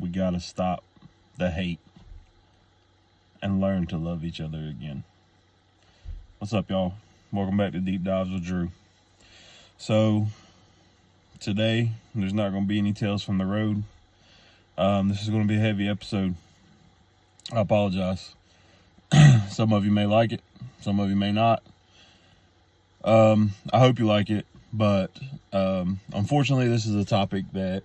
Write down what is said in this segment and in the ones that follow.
we gotta stop the hate and learn to love each other again. What's up, y'all? Welcome back to Deep Dives with Drew. So today there's not going to be any tales from the road. This is going to be a heavy episode. I apologize. Some of you may like it, some of you may not. I hope you like it, but unfortunately this is a topic that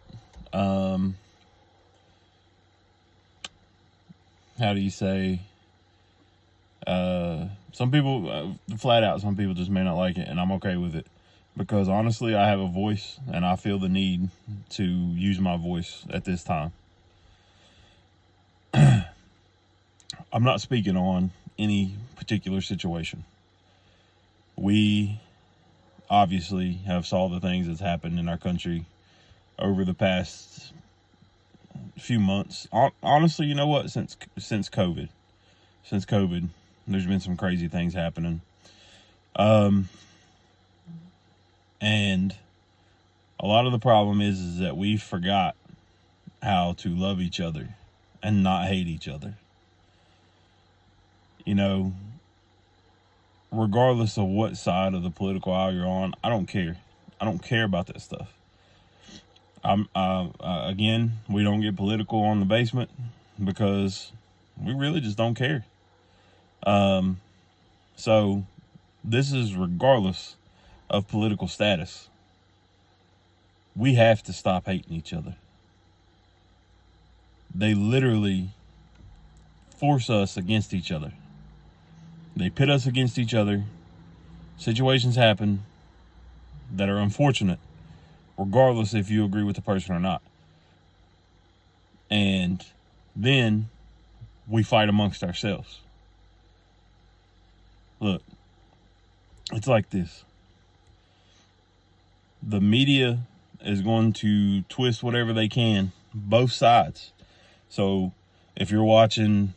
how do you say, some people flat out, some people just may not like it, and I'm okay with it, because honestly I have a voice and I feel the need to use my voice at this time. I'm not speaking on any particular situation. We obviously have saw the things that's happened in our country over the past few months. Honestly, you know what? Since COVID, there's been some crazy things happening. And a lot of the problem is that we forgot how to love each other and not hate each other. You know, regardless of what side of the political aisle you're on, I don't care. I don't care about that stuff. Again, we don't get political on the basement because we really just don't care. So this is regardless of political status. We have to stop hating each other. They literally force us against each other. They pit us against each other. Situations happen that are unfortunate, regardless if you agree with the person or not. And then we fight amongst ourselves. Look, it's like this. The media is going to twist whatever they can, both sides. So if you're watching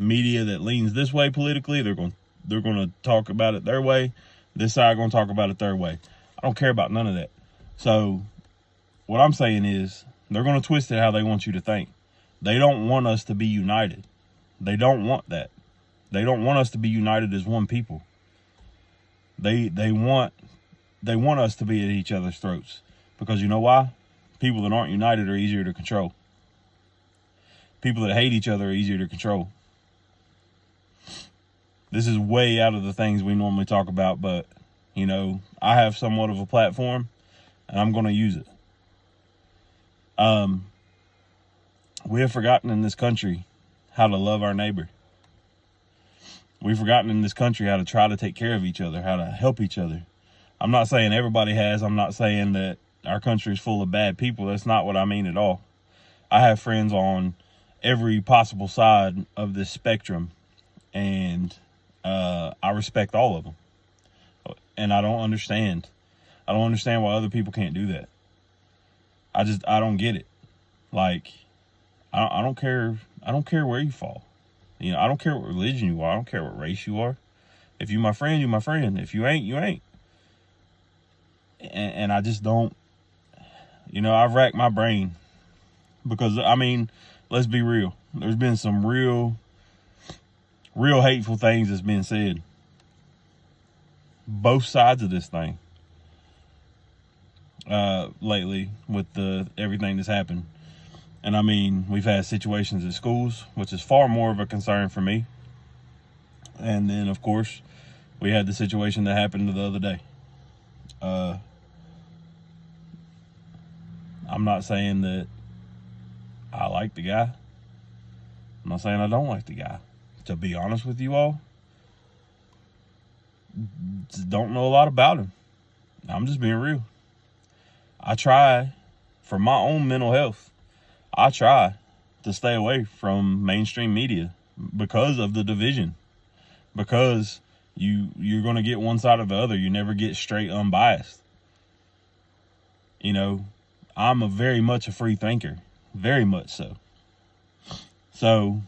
media that leans this way politically, they're going to talk about it their way. This side going to talk about it their way. I don't care about none of that. So what I'm saying is they're going to twist it how they want you to think. They don't want us to be united. They don't want that. They don't want us to be united as one people. They want us to be at each other's throats, because you know why? People that aren't united are easier to control. People that hate each other are easier to control. This is way out of the things we normally talk about, but, you know, I have somewhat of a platform, and I'm going to use it. We have forgotten in this country how to love our neighbor. We've forgotten in this country how to try to take care of each other, how to help each other. I'm not saying everybody has. I'm not saying that our country is full of bad people. That's not what I mean at all. I have friends on every possible side of this spectrum, and I respect all of them. And I don't understand. I don't understand why other people can't do that. I don't get it. Like, I don't care. I don't care where you fall. You know, I don't care what religion you are. I don't care what race you are. If you my friend, you my friend. If you ain't, you ain't. And I just don't, you know, I've racked my brain, because, I mean, let's be real. There's been some real hateful things that's been said. Both sides of this thing. Lately with everything that's happened. And I mean, we've had situations at schools, which is far more of a concern for me. And then, of course, we had the situation that happened the other day. I'm not saying that I like the guy. I'm not saying I don't like the guy. To be honest with you all, don't know a lot about him. I'm just being real. I try, for my own mental health, I try to stay away from mainstream media because of the division. Because you're going to get one side or the other. You never get straight unbiased. You know, I'm very much a free thinker. Very much so. So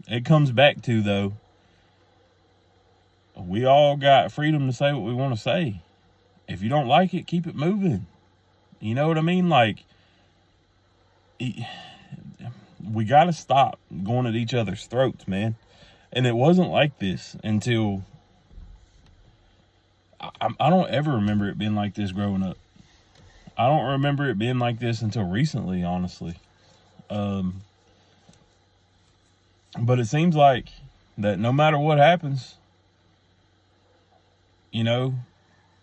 it comes back to, though, we all got freedom to say what we want to say. If you don't like it, keep it moving. You know what I mean? Like, We got to stop going at each other's throats, man. And it wasn't like this until I don't ever remember it being like this growing up. I don't remember it being like this until recently, honestly. But it seems like that no matter what happens, you know,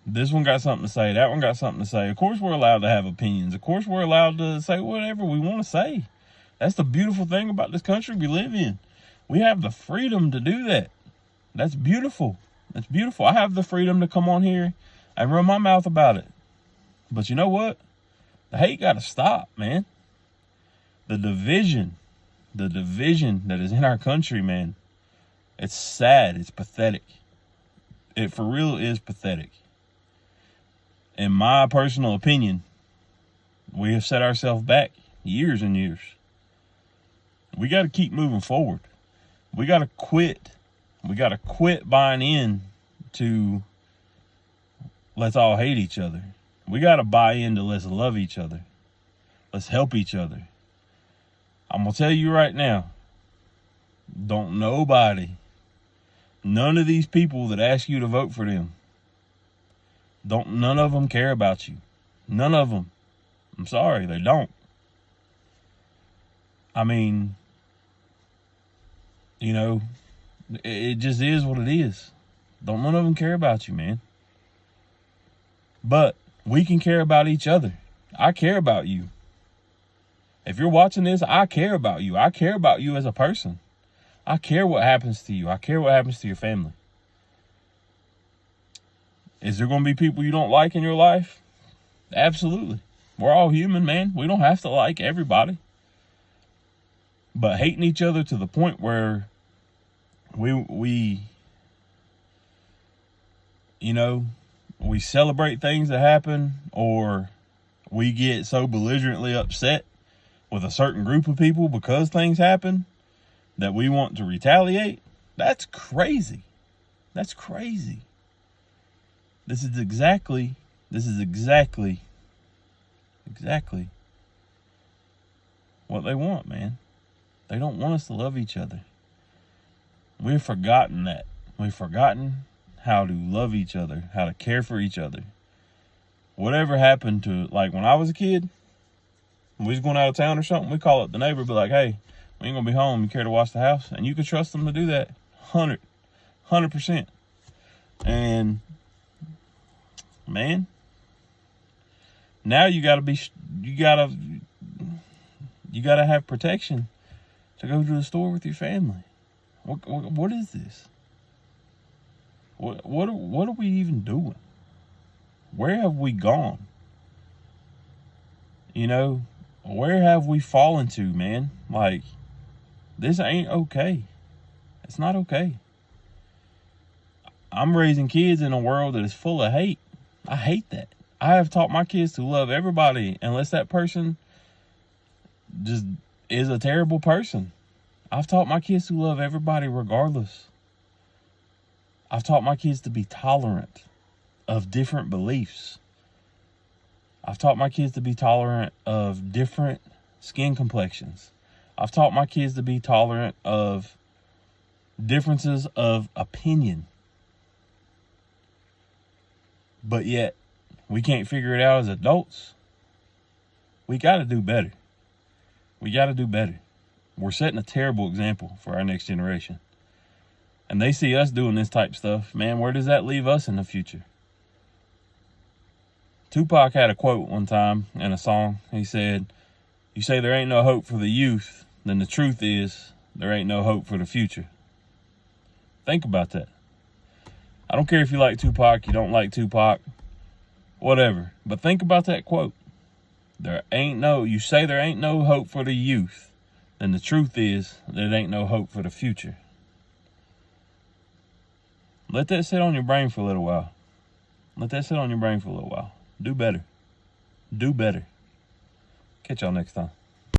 this one got something to say, that one got something to say. Of course we're allowed to have opinions. Of course we're allowed to say whatever we want to say. That's the beautiful thing about this country we live in. We have the freedom to do that. That's beautiful. That's beautiful. I have the freedom to come on here and run my mouth about it. But you know what? The hate got to stop, man. The division that is in our country, man, it's sad. It's pathetic. It for real is pathetic. In my personal opinion, we have set ourselves back years and years. We got to keep moving forward. We got to quit. We got to quit buying in to let's all hate each other. We got to buy into let's love each other. Let's help each other. I'm going to tell you right now, none of these people that ask you to vote for them, none of them care about you. None of them. I'm sorry, they don't. I mean, you know, it just is what it is. None of them care about you, man. But we can care about each other. I care about you. If you're watching this, I care about you. I care about you as a person. I care what happens to you. I care what happens to your family. Is there going to be people you don't like in your life? Absolutely. We're all human, man. We don't have to like everybody. But hating each other to the point where we you know, we celebrate things that happen, or we get so belligerently upset with a certain group of people because things happen that we want to retaliate, that's crazy. That's crazy. This is exactly what they want, man. They don't want us to love each other. We've forgotten that. We've forgotten how to love each other, how to care for each other. Whatever happened to, like when I was a kid, when we was going out of town or something, we call up the neighbor, be like, hey, we ain't gonna be home. You care to watch the house? And you can trust them to do that 100%. And man, now you gotta have protection to go to the store with your family. What is this? What are we even doing? Where have we gone? You know, where have we fallen to, man? Like, this ain't okay. It's not okay. I'm raising kids in a world that is full of hate. I hate that. I have taught my kids to love everybody unless that person just is a terrible person. I've taught my kids to love everybody regardless. I've taught my kids to be tolerant of different beliefs. I've taught my kids to be tolerant of different skin complexions. I've taught my kids to be tolerant of differences of opinion. But yet, we can't figure it out as adults. We got to do better. We got to do better. We're setting a terrible example for our next generation. And they see us doing this type of stuff. Man, where does that leave us in the future? Tupac had a quote one time in a song. He said, "You say there ain't no hope for the youth, then the truth is there ain't no hope for the future." Think about that. I don't care if you like Tupac, you don't like Tupac, whatever. But think about that quote. You say there ain't no hope for the youth, then the truth is there ain't no hope for the future. Let that sit on your brain for a little while. Do better. Do better. Catch y'all next time.